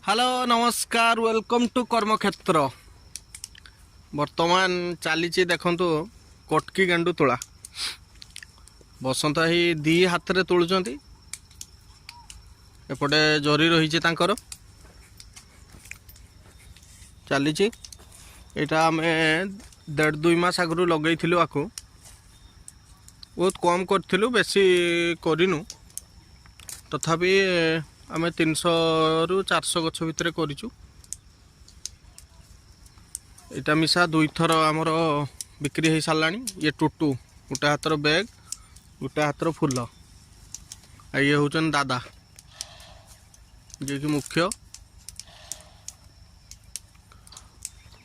Hello नमस्कार welcome to कर्मक्षेत्र। बर्तमान चली देखु कोटकी गेंडु तुला बसंत ही दी हाथ रे तुलुचंती। एपटे जरी रही चली यहाँ आम 1.5-2 मास आगु लगे आकु बहुत कम करूँ बेसी करनु तथापि आम 300 ରୁ 400 गछ भितर करूँ। यहाँ मिसा 2 थर आमर बिक्री हो सारा। ये टुटू गोटे हाथर बैग गोटे हाथर फुल ये हूँ दादा जी कि मुख्य।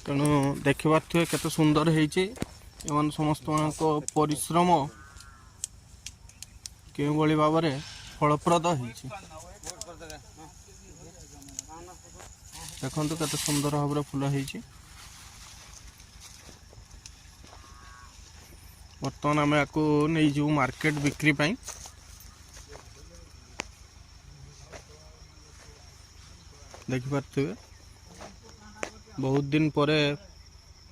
तेणु देखि पारे केते सुंदर होइछि एमान समस्त परिश्रम के भली भाव में फलप्रद होइछि। देखो केते सुंदर भाव में फूल होइछि। बर्तमान आम आपको नहीं जीव मार्केट बिक्री पाई। देखि पारे बहुत दिन पर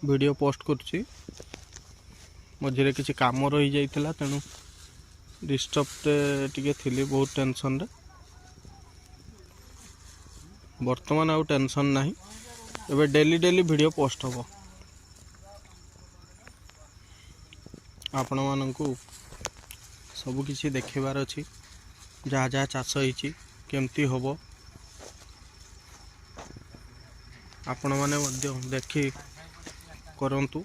वीडियो पोस्ट करुच्ची। मझे किसी काम रही जाइथिला तेणु डिस्टर्ब टे थी बहुत टेंशन रे। बर्तमान आउ टेंशन नहीं एबे डेली डेली वीडियो पोस्ट होबो। आपण माननकु सब किसी देखेबार अछि जहाँ जहाँ चाष होइछि केमती होबो आपण माने मध्य देखि करंतु।